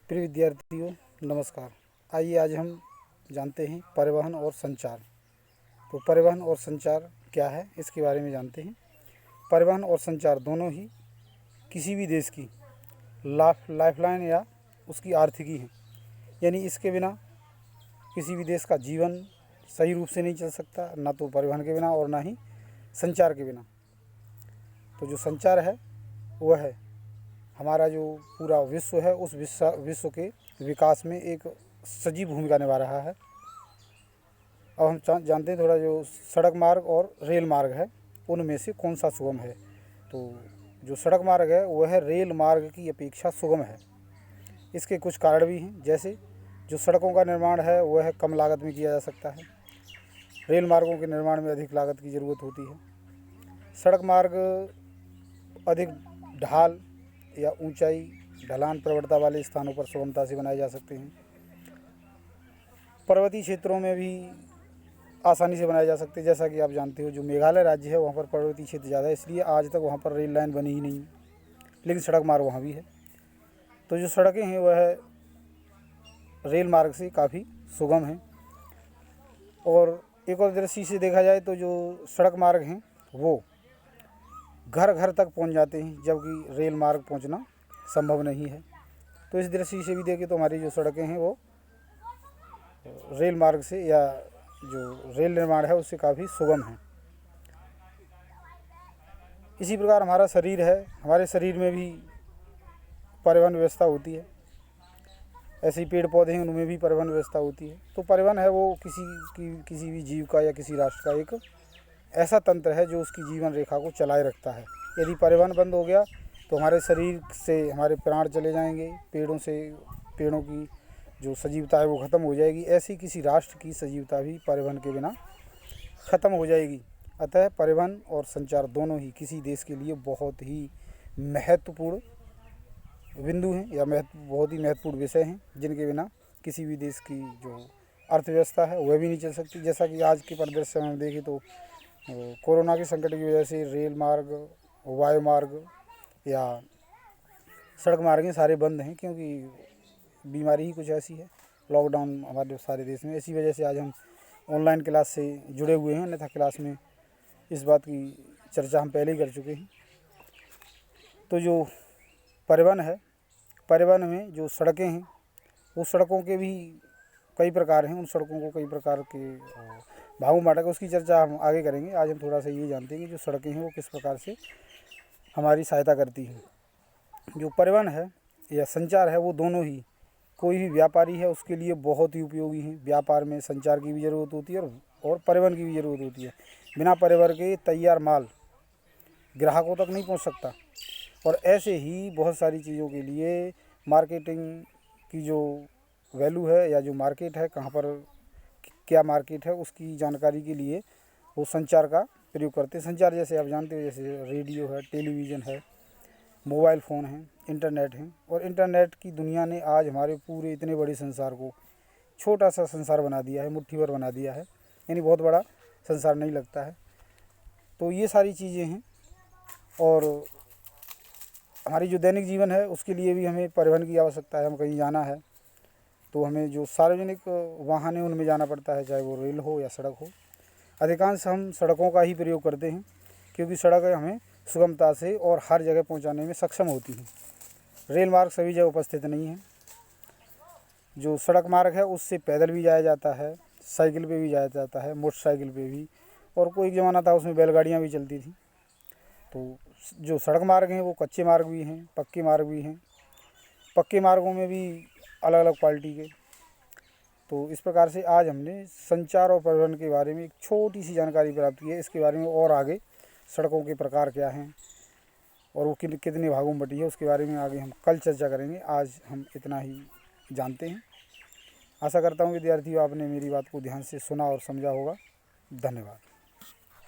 प्रिय विद्यार्थियों, नमस्कार। आइए आज हम जानते हैं परिवहन और संचार। तो परिवहन और संचार क्या है, इसके बारे में जानते हैं। परिवहन और संचार दोनों ही किसी भी देश की लाइफलाइन या उसकी आर्थिकी है। यानी इसके बिना किसी भी देश का जीवन सही रूप से नहीं चल सकता, ना तो परिवहन के बिना और ना ही संचार के बिना। तो जो संचार है वह है हमारा जो पूरा विश्व है, उस विश्व के विकास में एक सजीव भूमिका निभा रहा है। अब हम जानते हैं थोड़ा जो सड़क मार्ग और रेल मार्ग है, उनमें से कौन सा सुगम है। तो जो सड़क मार्ग है वह रेल मार्ग की अपेक्षा सुगम है। इसके कुछ कारण भी हैं, जैसे जो सड़कों का निर्माण है वह कम लागत में किया जा सकता है। रेल मार्गों के निर्माण में अधिक लागत की ज़रूरत होती है। सड़क मार्ग अधिक ढाल या ऊंचाई, ढलान, प्रवणता वाले स्थानों पर सुगमता से बनाए जा सकते हैं। पर्वतीय क्षेत्रों में भी आसानी से बनाए जा सकते हैं। जैसा कि आप जानते हो, जो मेघालय राज्य है वहाँ पर पर्वतीय क्षेत्र ज़्यादा है, इसलिए आज तक वहाँ पर रेल लाइन बनी ही नहीं, लेकिन सड़क मार्ग वहाँ भी है। तो जो सड़कें हैं वह रेल मार्ग से काफ़ी सुगम हैं। और एक और दृष्टि से देखा जाए तो जो सड़क मार्ग हैं वो घर घर तक पहुंच जाते हैं, जबकि रेल मार्ग पहुंचना संभव नहीं है। तो इस दृष्टि से भी देखें तो हमारी जो सड़कें हैं वो रेल मार्ग से या जो रेल निर्माण है उससे काफ़ी सुगम है। इसी प्रकार हमारा शरीर है, हमारे शरीर में भी परिवहन व्यवस्था होती है। ऐसे ही पेड़ पौधे हैं, उनमें भी परिवहन व्यवस्था होती है। तो परिवहन है वो किसी भी जीव का या किसी राष्ट्र का एक ऐसा तंत्र है जो उसकी जीवन रेखा को चलाए रखता है। यदि परिवहन बंद हो गया तो हमारे शरीर से हमारे प्राण चले जाएंगे, पेड़ों की जो सजीवता है वो ख़त्म हो जाएगी। ऐसी किसी राष्ट्र की सजीवता भी परिवहन के बिना ख़त्म हो जाएगी। अतः परिवहन और संचार दोनों ही किसी देश के लिए बहुत ही महत्वपूर्ण बिंदु हैं या बहुत ही महत्वपूर्ण विषय हैं, जिनके बिना किसी भी देश की जो अर्थव्यवस्था है वह भी नहीं चल सकती। जैसा कि आज के परिदृश्य में हम देखें तो कोरोना के संकट की वजह से रेल मार्ग, वायु मार्ग या सड़क मार्ग सारे बंद हैं, क्योंकि बीमारी ही कुछ ऐसी है। लॉकडाउन हमारे सारे देश में, इसी वजह से आज हम ऑनलाइन क्लास से जुड़े हुए हैं। अन्यथा क्लास में इस बात की चर्चा हम पहले ही कर चुके हैं। तो जो परिवहन है, परिवहन में जो सड़कें हैं वो सड़कों के भी कई प्रकार हैं। उन सड़कों को कई प्रकार के भागों में बांटा, उसकी चर्चा हम आगे करेंगे। आज हम थोड़ा सा ये जानते हैं कि जो सड़कें हैं वो किस प्रकार से हमारी सहायता करती हैं। जो परिवहन है या संचार है वो दोनों ही कोई भी व्यापारी है उसके लिए बहुत ही उपयोगी हैं। व्यापार में संचार की भी ज़रूरत होती है और परिवहन की भी ज़रूरत होती है। बिना परिवहन के तैयार माल ग्राहकों तक नहीं पहुंच सकता। और ऐसे ही बहुत सारी चीज़ों के लिए मार्केटिंग की जो वैल्यू है या जो मार्केट है, कहाँ पर क्या मार्केट है, उसकी जानकारी के लिए वो संचार का प्रयोग करते हैं। संचार जैसे आप जानते हो, जैसे रेडियो है, टेलीविज़न है, मोबाइल फ़ोन है, इंटरनेट है। और इंटरनेट की दुनिया ने आज हमारे पूरे इतने बड़े संसार को छोटा सा संसार बना दिया है, मुट्ठी भर बना दिया है। यानी बहुत बड़ा संसार नहीं लगता है। तो ये सारी चीज़ें हैं। और हमारी जो दैनिक जीवन है उसके लिए भी हमें परिवहन की आवश्यकता है। हम कहीं जाना है तो हमें जो सार्वजनिक वाहन है उनमें जाना पड़ता है, चाहे वो रेल हो या सड़क हो। अधिकांश हम सड़कों का ही प्रयोग करते हैं, क्योंकि सड़कें हमें सुगमता से और हर जगह पहुंचाने में सक्षम होती हैं। रेल मार्ग सभी जगह उपस्थित नहीं है। जो सड़क मार्ग है उससे पैदल भी जाया जाता है, साइकिल पे भी जाया जाता है, मोटरसाइकिल पे भी, और कोई ज़माना था उसमें बैलगाड़ियाँ भी चलती थी। तो जो सड़क मार्ग हैं वो कच्चे मार्ग भी हैं, पक्के मार्ग भी हैं। पक्के मार्गों में भी अलग अलग क्वालिटी के। तो इस प्रकार से आज हमने संचार और परिवहन के बारे में एक छोटी सी जानकारी प्राप्त की है। इसके बारे में और आगे सड़कों के प्रकार क्या हैं और वो कितने भागों में बटी है, उसके बारे में आगे हम कल चर्चा करेंगे। आज हम इतना ही जानते हैं। आशा करता हूँ विद्यार्थियों आपने मेरी बात को ध्यान से सुना और समझा होगा। धन्यवाद।